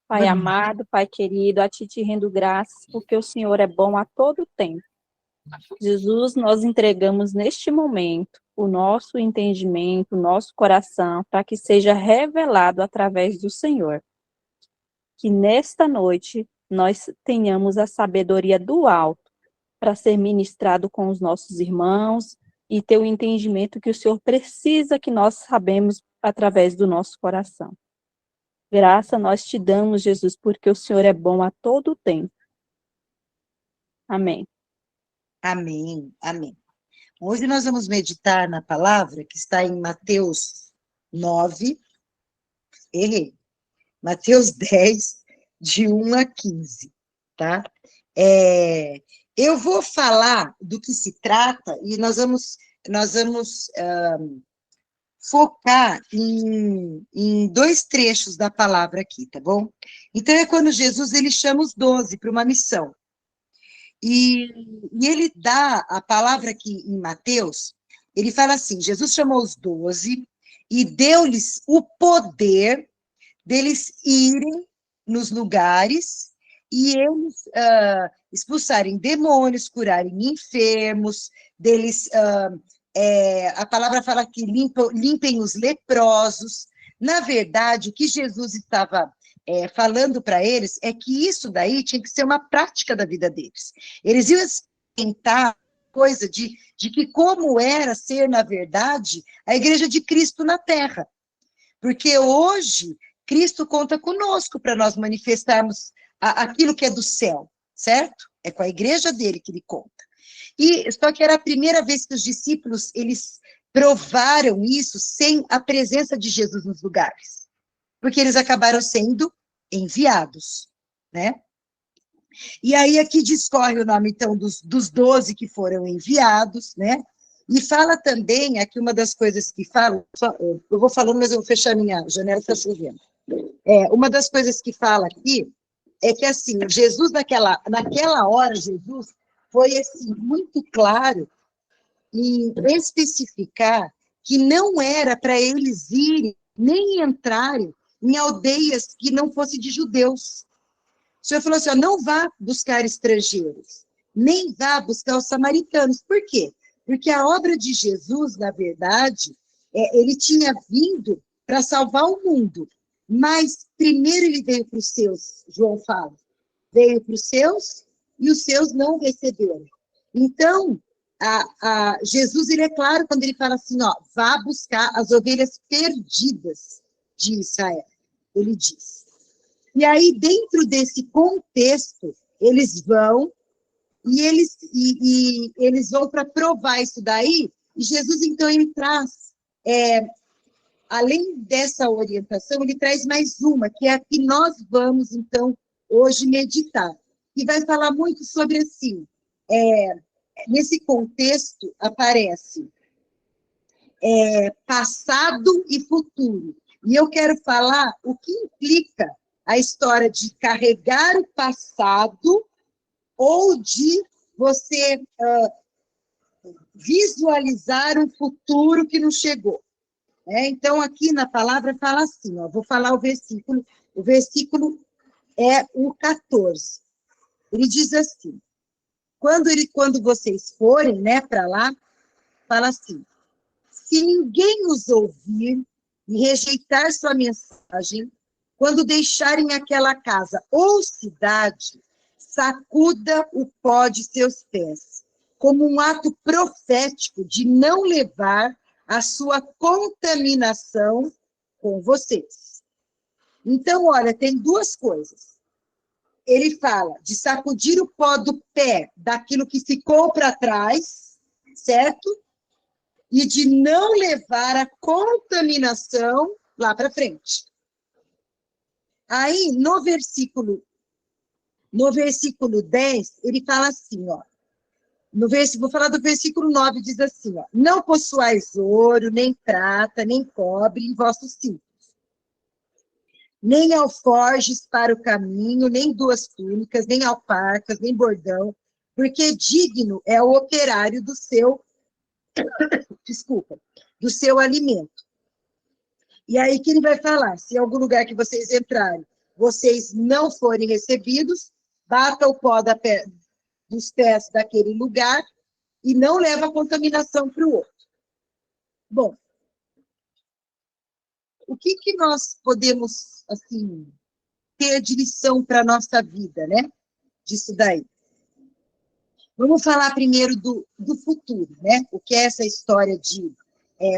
Pai amado, Pai querido, a Ti te rendo graças, porque o Senhor é bom a todo tempo. Jesus, nós entregamos neste momento o nosso entendimento, o nosso coração, para que seja revelado através do Senhor. Que nesta noite nós tenhamos a sabedoria do alto para ser ministrado com os nossos irmãos e ter o entendimento que o Senhor precisa que nós sabemos através do nosso coração. Graça nós te damos, Jesus, porque o Senhor é bom a todo tempo. Amém. Amém, amém. Hoje nós vamos meditar na palavra que está em Mateus 9, errei, Mateus 10, de 1 a 15, tá? Eu vou falar do que se trata e nós vamos focar em dois trechos da palavra aqui, tá bom? Então, é quando Jesus ele chama os 12 para uma missão. E ele dá a palavra aqui em Mateus, ele fala assim, Jesus chamou os 12 e deu-lhes o poder deles irem nos lugares e eles expulsarem demônios, curarem enfermos, deles, a palavra fala que limpem os leprosos. Na verdade, o que Jesus estava falando para eles é que isso daí tinha que ser uma prática da vida deles. Eles iam experimentar coisa de que como era ser, na verdade, a igreja de Cristo na Terra. Porque hoje, Cristo conta conosco para nós manifestarmos aquilo que é do céu, certo? É com a igreja dele que ele conta. E só que era a primeira vez que os discípulos, eles provaram isso sem a presença de Jesus nos lugares. Porque eles acabaram sendo enviados, né? E aí aqui discorre o nome, então, dos 12 que foram enviados, né? E fala também, aqui uma das coisas que fala, eu vou falando, mas eu vou fechar minha janela, está chovendo. Uma das coisas que fala aqui é que, assim, Jesus, naquela hora, Jesus foi, assim, muito claro em especificar que não era para eles irem, nem entrarem em aldeias que não fossem de judeus. O Senhor falou assim, ó, não vá buscar estrangeiros, nem vá buscar os samaritanos. Por quê? Porque a obra de Jesus, na verdade, ele tinha vindo para salvar o mundo, mas primeiro ele veio para os seus, João fala, veio para os seus e os seus não o receberam. Então, Jesus, ele é claro quando ele fala assim, ó, vá buscar as ovelhas perdidas de Israel, ele diz. E aí, dentro desse contexto, eles vão e eles vão para provar isso daí, e Jesus, então, ele traz, além dessa orientação, ele traz mais uma, que é a que nós vamos, então, hoje meditar, e vai falar muito sobre, assim, nesse contexto aparece passado e futuro, e eu quero falar o que implica a história de carregar o passado ou de você visualizar um futuro que não chegou. Então, aqui na palavra fala assim, ó, vou falar o versículo é o 14. Ele diz assim, quando vocês forem, né, para lá, fala assim, se ninguém os ouvir e rejeitar sua mensagem, quando deixarem aquela casa ou cidade, sacuda o pó de seus pés, como um ato profético de não levar a sua contaminação com vocês. Então, olha, tem duas coisas. Ele fala de sacudir o pó do pé daquilo que ficou para trás, certo? E de não levar a contaminação lá para frente. Aí, no versículo 10, ele fala assim, ó, vou falar do versículo 9, diz assim, ó, não possuais ouro, nem prata, nem cobre em vossos cintos, nem alforjes para o caminho, nem 2 túnicas, nem alparcas, nem bordão, porque digno é o operário do seu, do seu alimento. E aí que ele vai falar, se em algum lugar que vocês entrarem, vocês não forem recebidos, bata o pó dos pés daquele lugar e não leva a contaminação para o outro. Bom, o que nós podemos, assim, ter de lição para a nossa vida, né? Disso daí. Vamos falar primeiro do futuro, né? O que é essa história de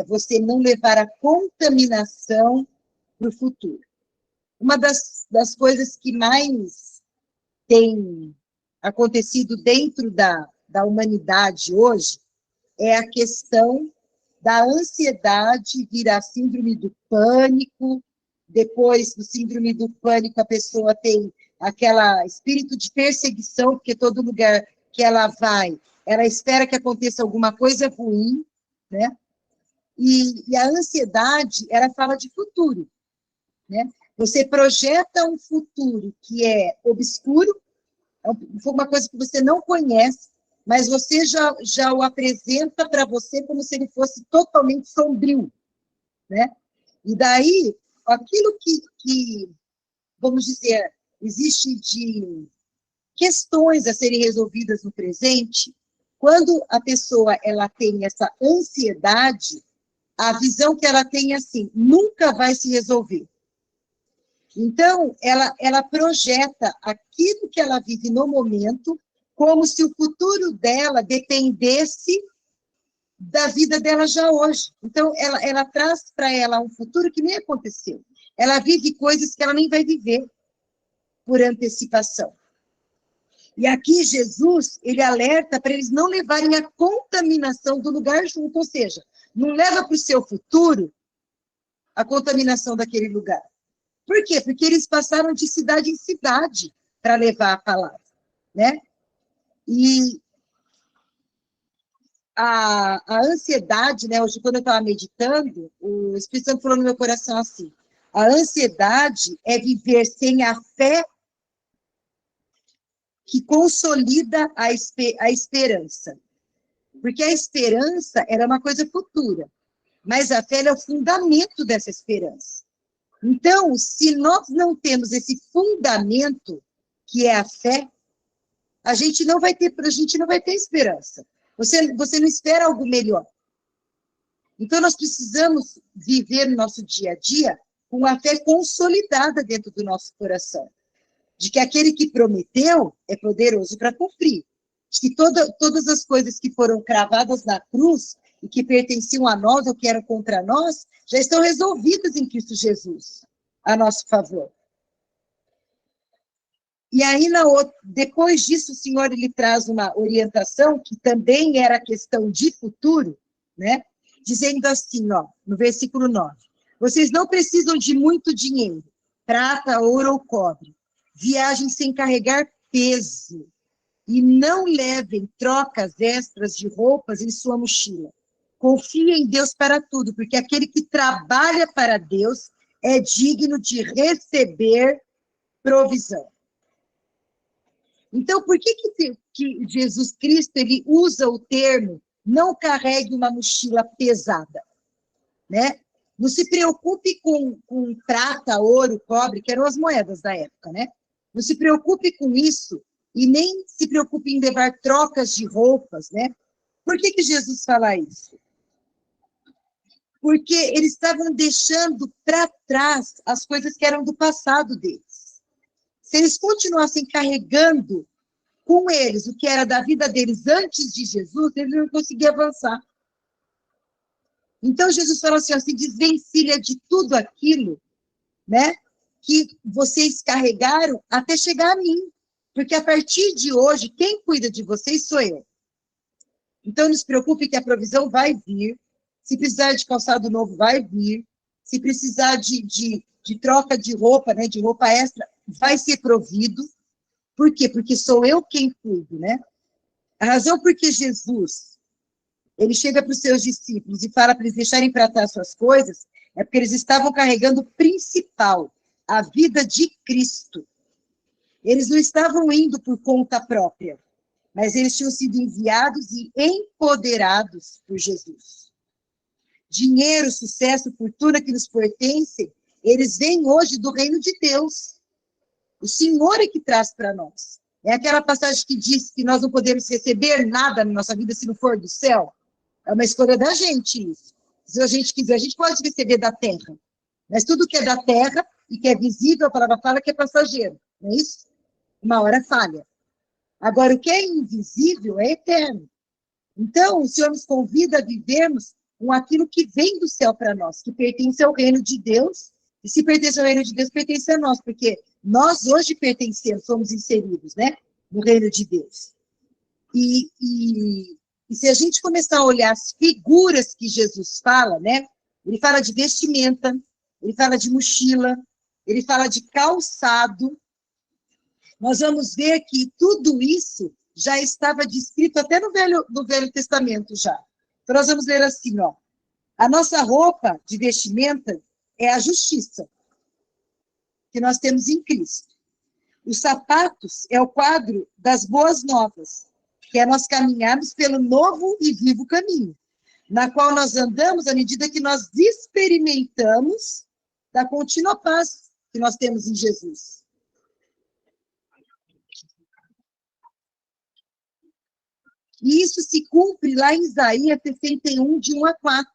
você não levar a contaminação para o futuro. Uma das coisas que mais tem acontecido dentro da humanidade hoje é a questão da ansiedade virar síndrome do pânico. Depois do síndrome do pânico, a pessoa tem aquele espírito de perseguição, porque todo lugar que ela vai, ela espera que aconteça alguma coisa ruim, né? E a ansiedade, ela fala de futuro, né? Você projeta um futuro que é obscuro, foi uma coisa que você não conhece, mas você já o apresenta para você como se ele fosse totalmente sombrio, né? E daí, aquilo que vamos dizer, existe de questões a serem resolvidas no presente, quando a pessoa ela tem essa ansiedade, a visão que ela tem é assim, nunca vai se resolver. Então, ela projeta aquilo que ela vive no momento, como se o futuro dela dependesse da vida dela já hoje. Então, ela traz para ela um futuro que nem aconteceu. Ela vive coisas que ela nem vai viver por antecipação. E aqui Jesus, ele alerta para eles não levarem a contaminação do lugar junto, ou seja, não leva para o seu futuro a contaminação daquele lugar. Por quê? Porque eles passaram de cidade em cidade para levar a palavra, né? E a ansiedade, né? Hoje, quando eu estava meditando, o Espírito Santo falou no meu coração assim, a ansiedade é viver sem a fé que consolida a esperança. Porque a esperança era uma coisa futura, mas a fé é o fundamento dessa esperança. Então, se nós não temos esse fundamento, que é a fé, a gente não vai ter esperança. Você não espera algo melhor. Então, nós precisamos viver no nosso dia a dia com a fé consolidada dentro do nosso coração, de que aquele que prometeu é poderoso para cumprir, de que todas as coisas que foram cravadas na cruz e que pertenciam a nós ou que eram contra nós, já estão resolvidas em Cristo Jesus, a nosso favor. E aí, depois disso, o Senhor ele traz uma orientação, que também era questão de futuro, né? Dizendo assim, ó, no versículo 9, vocês não precisam de muito dinheiro, prata, ouro ou cobre, viajem sem carregar peso, e não levem trocas extras de roupas em sua mochila. Confiem em Deus para tudo, porque aquele que trabalha para Deus é digno de receber provisão. Então, por que Jesus Cristo ele usa o termo não carregue uma mochila pesada, né? Não se preocupe com prata, ouro, cobre, que eram as moedas da época, né? Não se preocupe com isso e nem se preocupe em levar trocas de roupas, né? Por que Jesus fala isso? Porque eles estavam deixando para trás as coisas que eram do passado deles. Se eles continuassem carregando com eles o que era da vida deles antes de Jesus, eles não conseguiam avançar. Então, Jesus falou assim, se desvencilha de tudo aquilo, né, que vocês carregaram até chegar a mim. Porque a partir de hoje, quem cuida de vocês sou eu. Então, não se preocupe que a provisão vai vir. Se precisar de calçado novo, vai vir. Se precisar de troca de roupa, né, de roupa extra, vai ser provido. Por quê? Porque sou eu quem cuido, né? A razão por que Jesus, ele chega para os seus discípulos e fala para eles deixarem para trás suas coisas, é porque eles estavam carregando o principal, a vida de Cristo. Eles não estavam indo por conta própria, mas eles tinham sido enviados e empoderados por Jesus. Dinheiro, sucesso, fortuna que nos pertencem, eles vêm hoje do reino de Deus. O Senhor é que traz para nós. É aquela passagem que diz que nós não podemos receber nada na nossa vida se não for do céu. É uma escolha da gente isso. Se a gente quiser, a gente pode receber da terra. Mas tudo que é da terra e que é visível, a palavra fala que é passageiro. Não é isso? Uma hora falha. Agora, o que é invisível é eterno. Então, o Senhor nos convida a vivermos com aquilo que vem do céu para nós, que pertence ao reino de Deus. E se pertence ao reino de Deus, pertence a nós, porque nós hoje pertencemos, somos inseridos, né, no reino de Deus. E se a gente começar a olhar as figuras que Jesus fala, né, ele fala de vestimenta, ele fala de mochila, ele fala de calçado, nós vamos ver que tudo isso já estava descrito até no Velho Testamento já. Então, nós vamos ler assim, ó. A nossa roupa de vestimenta é a justiça que nós temos em Cristo. Os sapatos é o quadro das boas novas, que é nós caminharmos pelo novo e vivo caminho, na qual nós andamos à medida que nós experimentamos da contínua paz que nós temos em Jesus. E isso se cumpre lá em Isaías 61, de 1 a 4,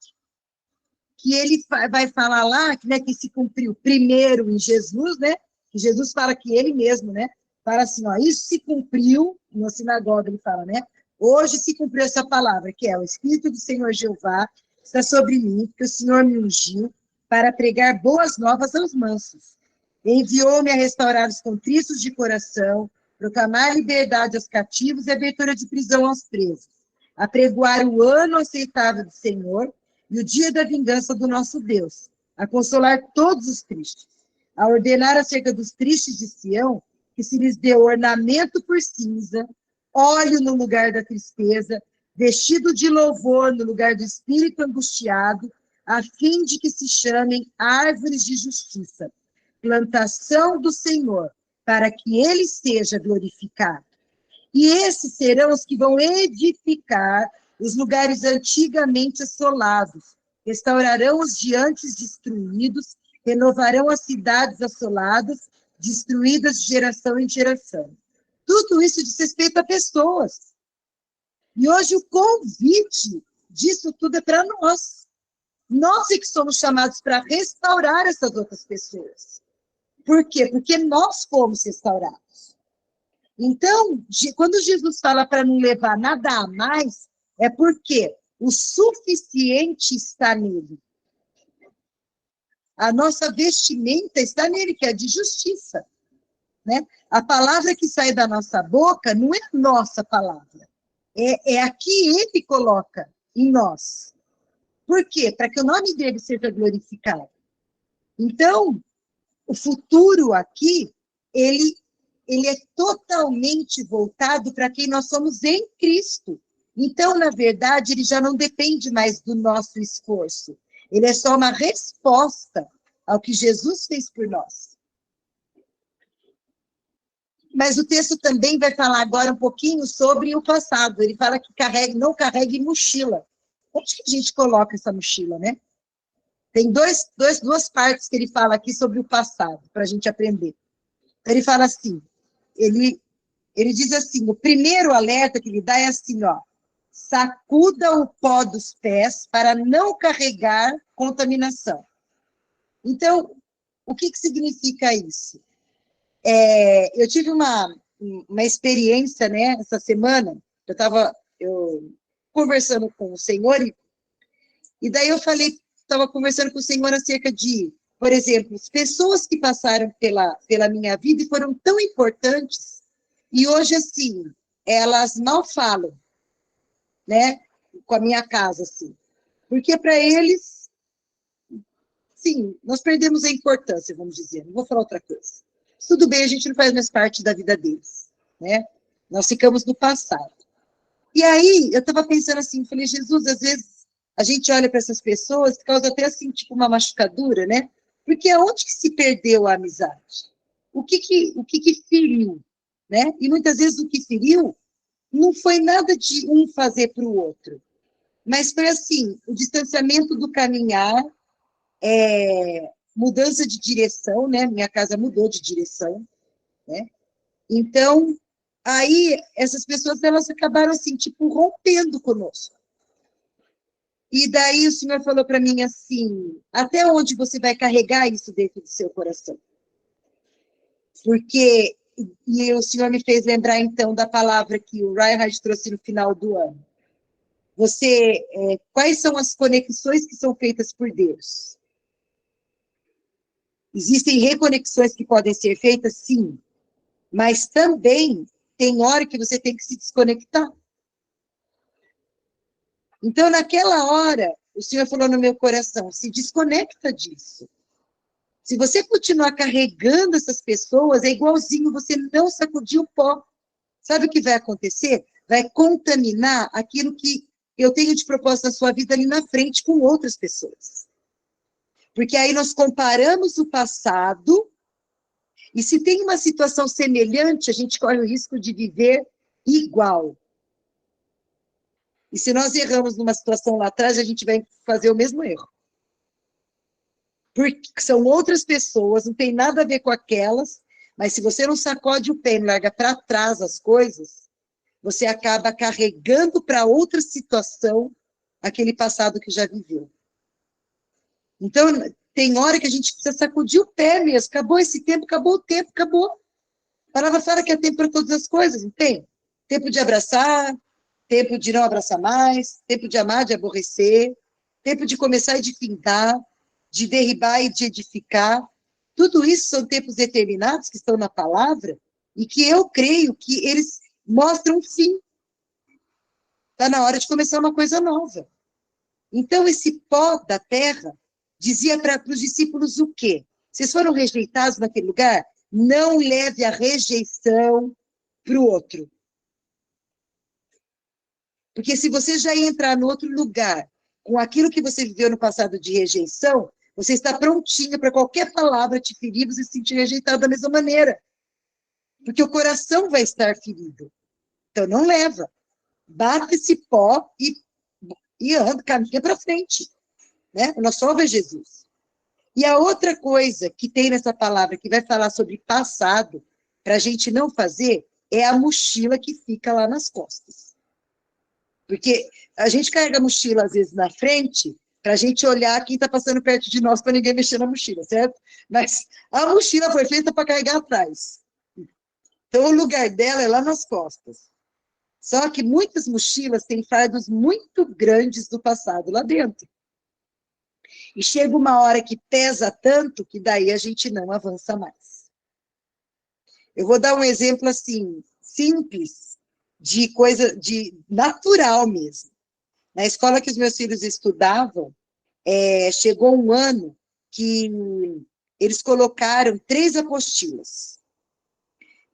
que ele vai falar lá, né, que se cumpriu primeiro em Jesus, né, que Jesus fala que ele mesmo, né, fala assim, ó, isso se cumpriu, na sinagoga ele fala, né, hoje se cumpriu essa palavra, que é o Espírito do Senhor Jeová está sobre mim, porque o Senhor me ungiu para pregar boas novas aos mansos. Enviou-me a restaurar os contritos de coração, proclamar liberdade aos cativos e abertura de prisão aos presos, apregoar o ano aceitável do Senhor e o dia da vingança do nosso Deus, a consolar todos os tristes, a ordenar acerca dos tristes de Sião, que se lhes deu ornamento por cinza, óleo no lugar da tristeza, vestido de louvor no lugar do espírito angustiado, a fim de que se chamem árvores de justiça, plantação do Senhor, para que ele seja glorificado. E esses serão os que vão edificar os lugares antigamente assolados, restaurarão os de antes destruídos, renovarão as cidades assoladas, destruídas de geração em geração. Tudo isso diz respeito a pessoas. E hoje o convite disso tudo é para nós. Nós é que somos chamados para restaurar essas outras pessoas. Por quê? Porque nós fomos restaurados. Então, quando Jesus fala para não levar nada a mais, é porque o suficiente está nele. A nossa vestimenta está nele, que é de justiça. Né? A palavra que sai da nossa boca não é nossa palavra. É a que ele coloca em nós. Por quê? Para que o nome dele seja glorificado. Então, o futuro aqui, ele é totalmente voltado para quem nós somos em Cristo. Então, na verdade, ele já não depende mais do nosso esforço. Ele é só uma resposta ao que Jesus fez por nós. Mas o texto também vai falar agora um pouquinho sobre o passado. Ele fala que não carregue mochila. Onde que a gente coloca essa mochila, né? Tem duas partes que ele fala aqui sobre o passado, para a gente aprender. Ele fala assim, ele diz assim, o primeiro alerta que ele dá é assim, ó, sacuda o pó dos pés para não carregar contaminação. Então, o que significa isso? Eu tive uma experiência, né, essa semana, eu estava conversando com o Senhor, e daí eu estava conversando com o Senhor acerca de, por exemplo, as pessoas que passaram pela minha vida e foram tão importantes, e hoje, assim, elas mal falam, né, com a minha casa, assim, porque para eles, sim, nós perdemos a importância, vamos dizer, não vou falar outra coisa. Tudo bem, a gente não faz mais parte da vida deles, né? Nós ficamos no passado. E aí, eu estava pensando assim, falei, Jesus, às vezes a gente olha para essas pessoas, causa até assim, tipo uma machucadura, né? Porque aonde que se perdeu a amizade? O que feriu, né? E muitas vezes o que feriu não foi nada de um fazer para o outro, mas foi assim, o distanciamento do caminhar, mudança de direção, né? Minha casa mudou de direção, né? Então, aí, essas pessoas, elas acabaram, assim, tipo, rompendo conosco. E daí o Senhor falou para mim assim, até onde você vai carregar isso dentro do seu coração? Porque, e o Senhor me fez lembrar, então, da palavra que o Reinhard trouxe no final do ano. Quais são as conexões que são feitas por Deus? Existem reconexões que podem ser feitas, sim, mas também tem hora que você tem que se desconectar. Então, naquela hora, o Senhor falou no meu coração, se desconecta disso. Se você continuar carregando essas pessoas, é igualzinho você não sacudir o pó. Sabe o que vai acontecer? Vai contaminar aquilo que eu tenho de propósito na sua vida ali na frente com outras pessoas. Porque aí nós comparamos o passado, e se tem uma situação semelhante, a gente corre o risco de viver igual. E se nós erramos numa situação lá atrás, a gente vai fazer o mesmo erro. Porque são outras pessoas, não tem nada a ver com aquelas, mas se você não sacode o pé e larga para trás as coisas, você acaba carregando para outra situação aquele passado que já viveu. Então, tem hora que a gente precisa sacudir o pé mesmo. Acabou esse tempo, acabou o tempo, acabou. A palavra fala que é tempo para todas as coisas, não tem? Tempo de abraçar, tempo de não abraçar mais, tempo de amar, de aborrecer, tempo de começar e de findar, de derribar e de edificar. Tudo isso são tempos determinados que estão na palavra e que eu creio que eles mostram um fim. Está na hora de começar uma coisa nova. Então, esse pó da terra dizia para os discípulos o quê? Vocês foram rejeitados naquele lugar? Não leve a rejeição para o outro. Porque se você já entrar no outro lugar com aquilo que você viveu no passado de rejeição, você está prontinho para qualquer palavra te ferir, você se sentir rejeitado da mesma maneira. Porque o coração vai estar ferido. Então, não leva. Bate esse pó e anda, caminha para frente. Né? O nosso alvo é Jesus. E a outra coisa que tem nessa palavra, que vai falar sobre passado, para a gente não fazer, é a mochila que fica lá nas costas. Porque a gente carrega a mochila, às vezes, na frente, para a gente olhar quem está passando perto de nós, para ninguém mexer na mochila, certo? Mas a mochila foi feita para carregar atrás. Então, o lugar dela é lá nas costas. Só que muitas mochilas têm fardos muito grandes do passado lá dentro. E chega uma hora que pesa tanto que daí a gente não avança mais. Eu vou dar um exemplo assim, simples, de coisa de natural mesmo. Na escola que os meus filhos estudavam, chegou um ano que eles colocaram 3 apostilas.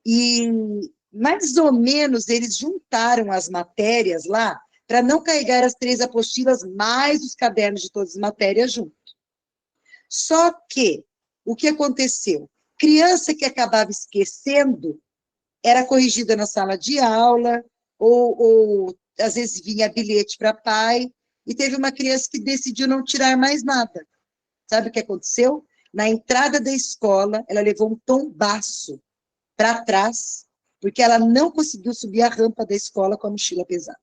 E mais ou menos eles juntaram as matérias lá para não carregar as 3 apostilas mais os cadernos de todas as matérias junto. Só que, o que aconteceu? Criança que acabava esquecendo era corrigida na sala de aula, ou às vezes vinha bilhete para pai, e teve uma criança que decidiu não tirar mais nada. Sabe o que aconteceu? Na entrada da escola, ela levou um tombaço para trás, porque ela não conseguiu subir a rampa da escola com a mochila pesada.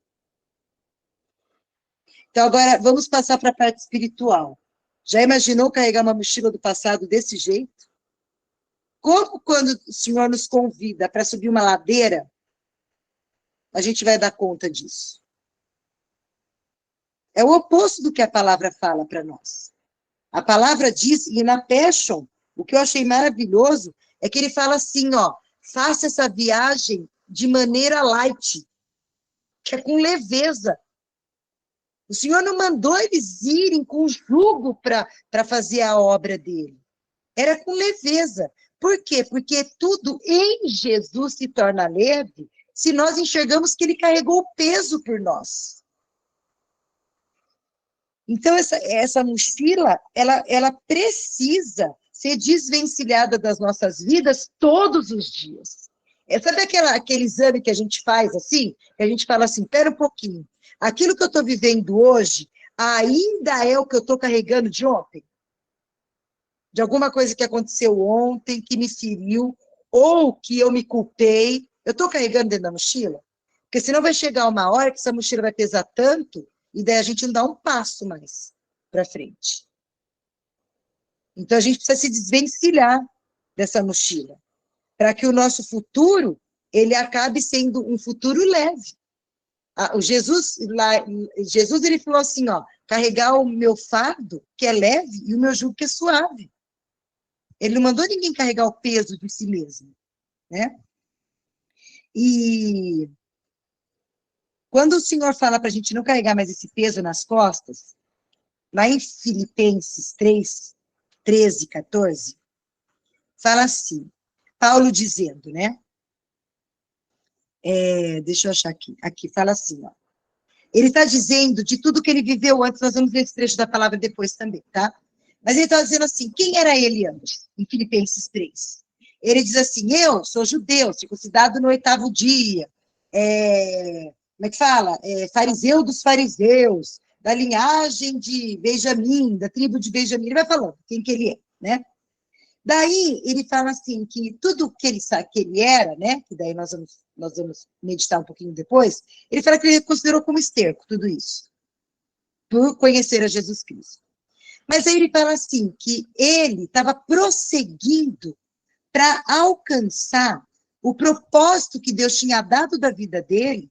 Então, agora, vamos passar para a parte espiritual. Já imaginou carregar uma mochila do passado desse jeito? Como quando o Senhor nos convida para subir uma ladeira, a gente vai dar conta disso? É o oposto do que a palavra fala para nós. A palavra diz, e na Passion, o que eu achei maravilhoso, é que ele fala assim, ó, faça essa viagem de maneira light, que é com leveza. O Senhor não mandou eles irem com jugo para fazer a obra dele. Era com leveza. Por quê? Porque tudo em Jesus se torna leve se nós enxergamos que ele carregou o peso por nós. Então, essa mochila, ela precisa ser desvencilhada das nossas vidas todos os dias. Sabe aquele exame que a gente faz assim? Que a gente fala assim, espera um pouquinho. Aquilo que eu estou vivendo hoje ainda é o que eu estou carregando de ontem? De alguma coisa que aconteceu ontem, que me feriu, ou que eu me culpei. Eu estou carregando dentro da mochila? Porque senão vai chegar uma hora que essa mochila vai pesar tanto, e daí a gente não dá um passo mais para frente. Então, a gente precisa se desvencilhar dessa mochila, para que o nosso futuro, ele acabe sendo um futuro leve. O Jesus, ele falou assim, ó, carregar o meu fardo, que é leve, e o meu jugo, que é suave. Ele não mandou ninguém carregar o peso de si mesmo, né? E quando o Senhor fala para a gente não carregar mais esse peso nas costas, lá em Filipenses 3, 13, 14, fala assim, Paulo dizendo, né? Deixa eu achar aqui. Aqui, fala assim, ó. Ele está dizendo de tudo que ele viveu antes, nós vamos ver esse trecho da palavra depois também, tá? Mas ele está dizendo assim, quem era ele antes? Em Filipenses 3. Ele diz assim, eu sou judeu, circuncidado no 8º dia, como é que fala? Fariseu dos fariseus, da linhagem de Benjamim, da tribo de Benjamim, ele vai falando quem que ele é, né? Daí, ele fala assim, que tudo que ele era, né, que daí nós vamos meditar um pouquinho depois, ele fala que ele considerou como esterco tudo isso, por conhecer a Jesus Cristo. Mas aí ele fala assim, que ele estava prosseguindo para alcançar o propósito que Deus tinha dado da vida dele,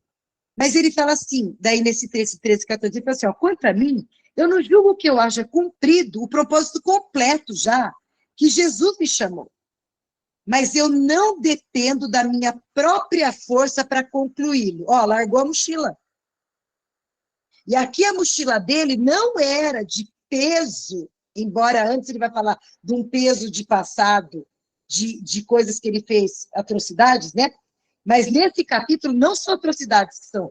mas ele fala assim, daí nesse 13, 14, ele fala assim, ó, quanto a mim, eu não julgo que eu haja cumprido o propósito completo já, que Jesus me chamou. Mas eu não dependo da minha própria força para concluí-lo. Ó, largou a mochila. E aqui a mochila dele não era de peso, embora antes ele vai falar de um peso de passado, de coisas que ele fez, atrocidades, né? Mas nesse capítulo não são atrocidades que são.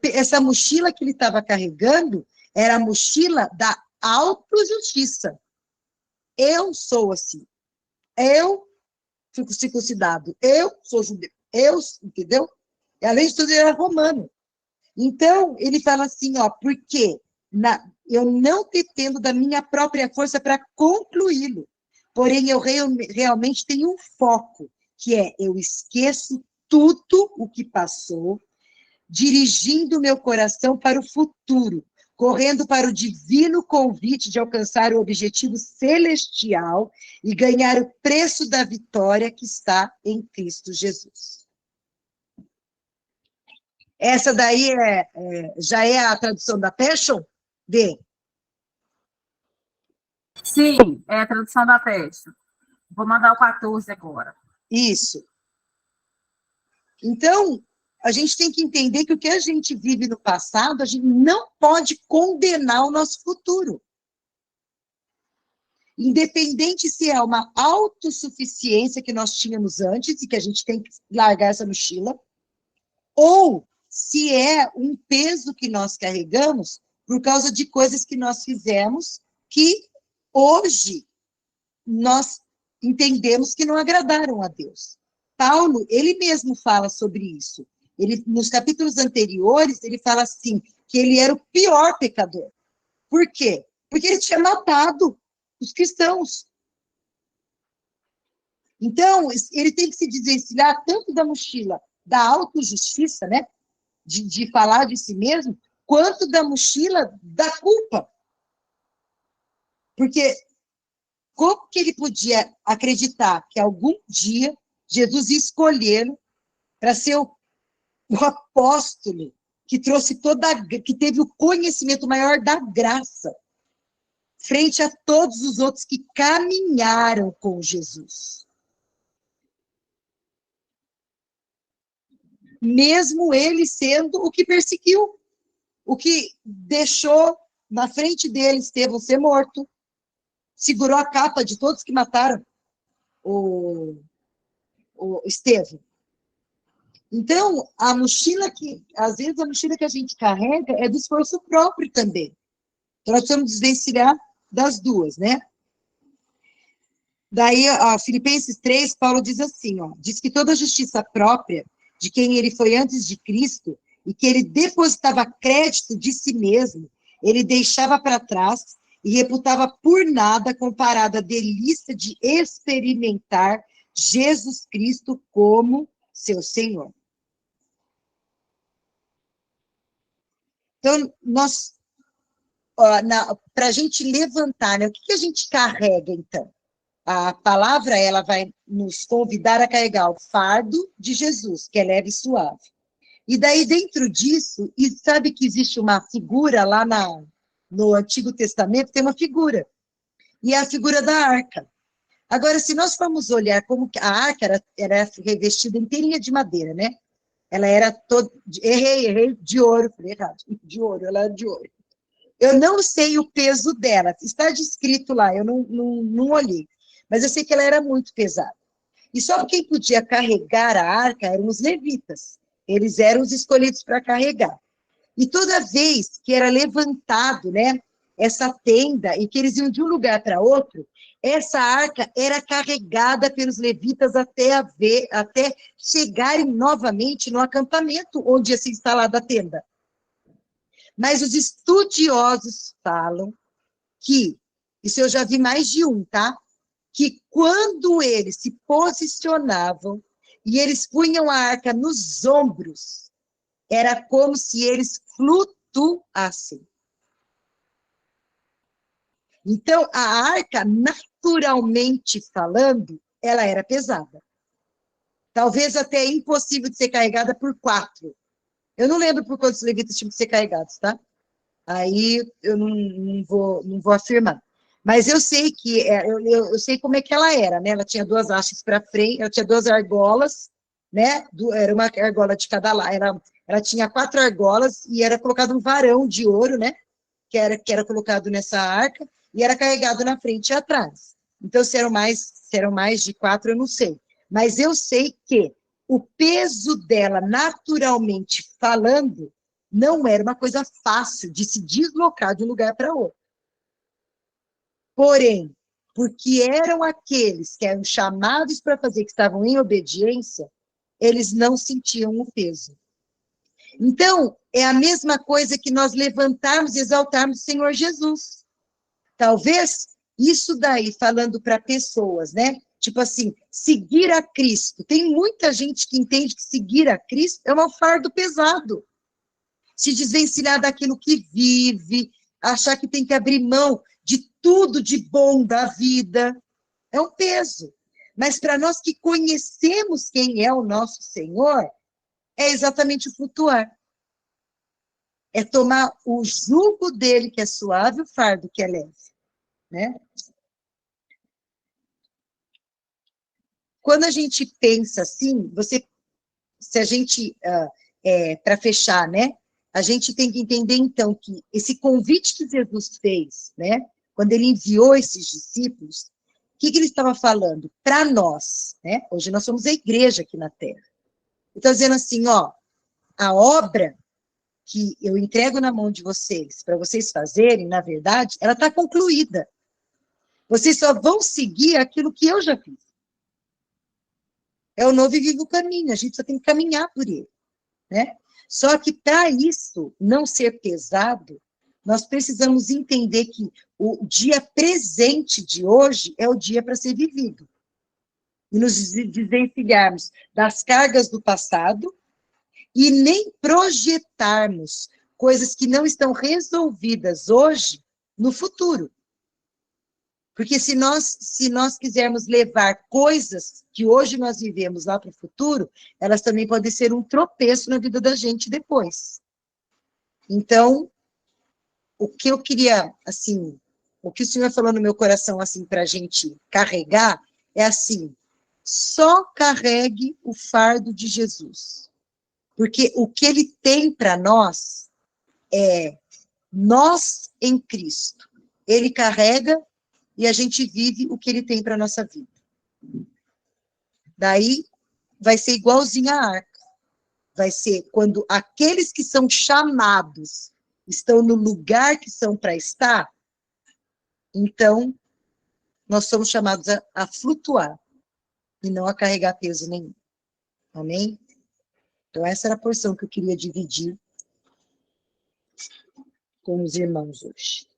Essa mochila que ele estava carregando era a mochila da autojustiça. Eu sou assim. Eu fico circuncidado. Eu sou judeu. Eu, entendeu? E, além de tudo, ele era romano. Então, ele fala assim, ó, porque eu não dependo da minha própria força para concluí-lo. Porém, eu realmente tenho um foco, que é, eu esqueço tudo o que passou, dirigindo meu coração para o futuro, correndo para o divino convite de alcançar o objetivo celestial e ganhar o preço da vitória que está em Cristo Jesus. Essa daí já é a tradução da Passion? D. Sim, é a tradução da Passion. Vou mandar o 14 agora. Isso. Então, a gente tem que entender que o que a gente vive no passado, a gente não pode condenar o nosso futuro. Independente se é uma autossuficiência que nós tínhamos antes e que a gente tem que largar essa mochila, ou se é um peso que nós carregamos por causa de coisas que nós fizemos que hoje nós entendemos que não agradaram a Deus. Paulo, ele mesmo fala sobre isso. Ele, nos capítulos anteriores, ele fala assim, que ele era o pior pecador. Por quê? Porque ele tinha matado os cristãos. Então, ele tem que se desvencilhar tanto da mochila da autojustiça, né? De falar de si mesmo, quanto da mochila da culpa. Porque como que ele podia acreditar que algum dia Jesus ia escolhê-lo para ser o apóstolo que trouxe que teve o conhecimento maior da graça, frente a todos os outros que caminharam com Jesus. Mesmo ele sendo o que perseguiu, o que deixou na frente dele Estevão ser morto, segurou a capa de todos que mataram o Estevão. Então, às vezes a mochila que a gente carrega é do esforço próprio também. Então, nós precisamos desvencilhar das duas, né? Daí, Filipenses 3, Paulo diz assim, ó, diz que toda a justiça própria de quem ele foi antes de Cristo e que ele depositava crédito de si mesmo, ele deixava para trás e reputava por nada comparada à delícia de experimentar Jesus Cristo como seu Senhor. Então, para a gente levantar, né, o que a gente carrega, então? A palavra, ela vai nos convidar a carregar o fardo de Jesus, que é leve e suave. E daí, dentro disso, e sabe que existe uma figura lá no Antigo Testamento, tem uma figura, e é a figura da arca. Agora, se nós formos olhar como a arca era revestida inteirinha de madeira, né? Ela era toda, errei, de ouro, falei errado, de ouro, ela era de ouro. Eu não sei o peso dela, está descrito lá, eu não olhei, mas eu sei que ela era muito pesada. E só quem podia carregar a arca eram os levitas, eles eram os escolhidos para carregar. E toda vez que era levantado, né, essa tenda, e que eles iam de um lugar para outro, essa arca era carregada pelos levitas até chegarem novamente no acampamento onde ia ser instalada a tenda. Mas os estudiosos falam que, isso eu já vi mais de um, tá? Que quando eles se posicionavam e eles punham a arca nos ombros, era como se eles flutuassem. Então, a arca, naturalmente falando, ela era pesada. Talvez até impossível de ser carregada por 4. Eu não lembro por quantos levitas tinham que ser carregados, tá? Aí eu não vou afirmar. Mas eu sei que eu sei como é que ela era, né? Ela tinha 2 hastes para frente, ela tinha 2 argolas, né? Era uma argola de cada lado. Ela tinha 4 argolas e era colocado um varão de ouro, né? Que era colocado nessa arca e era carregado na frente e atrás. Então, se eram mais de 4, eu não sei. Mas eu sei que o peso dela, naturalmente falando, não era uma coisa fácil de se deslocar de um lugar para outro. Porém, porque eram aqueles que eram chamados para fazer, que estavam em obediência, eles não sentiam o peso. Então, é a mesma coisa que nós levantarmos e exaltarmos o Senhor Jesus. Talvez isso daí, falando para pessoas, né? Tipo assim, seguir a Cristo. Tem muita gente que entende que seguir a Cristo é um fardo pesado. Se desvencilhar daquilo que vive, achar que tem que abrir mão de tudo de bom da vida. É um peso. Mas para nós que conhecemos quem é o nosso Senhor, é exatamente o flutuar. É tomar o jugo dele, que é suave, o fardo, que é leve. Né? Quando a gente pensa assim, se a gente, para fechar, né? A gente tem que entender, então, que esse convite que Jesus fez, né? Quando ele enviou esses discípulos, o que ele estava falando? Para nós, né? Hoje nós somos a igreja aqui na Terra. Ele está dizendo assim, ó, a obra que eu entrego na mão de vocês, para vocês fazerem, na verdade, ela está concluída. Vocês só vão seguir aquilo que eu já fiz. É o novo e vivo caminho, a gente só tem que caminhar por ele, né? Só que para isso não ser pesado, nós precisamos entender que o dia presente de hoje é o dia para ser vivido. E nos desvencilharmos das cargas do passado e nem projetarmos coisas que não estão resolvidas hoje no futuro. Porque se nós quisermos levar coisas que hoje nós vivemos lá para o futuro, elas também podem ser um tropeço na vida da gente depois. Então, o que eu queria, assim, o que o Senhor falou no meu coração, assim, para a gente carregar, é assim, só carregue o fardo de Jesus. Porque o que ele tem para nós é nós em Cristo. Ele carrega e a gente vive o que ele tem para a nossa vida. Daí, vai ser igualzinho a arca. Vai ser quando aqueles que são chamados estão no lugar que são para estar, então, nós somos chamados a flutuar e não a carregar peso nenhum. Amém? Então, essa era a porção que eu queria dividir com os irmãos hoje.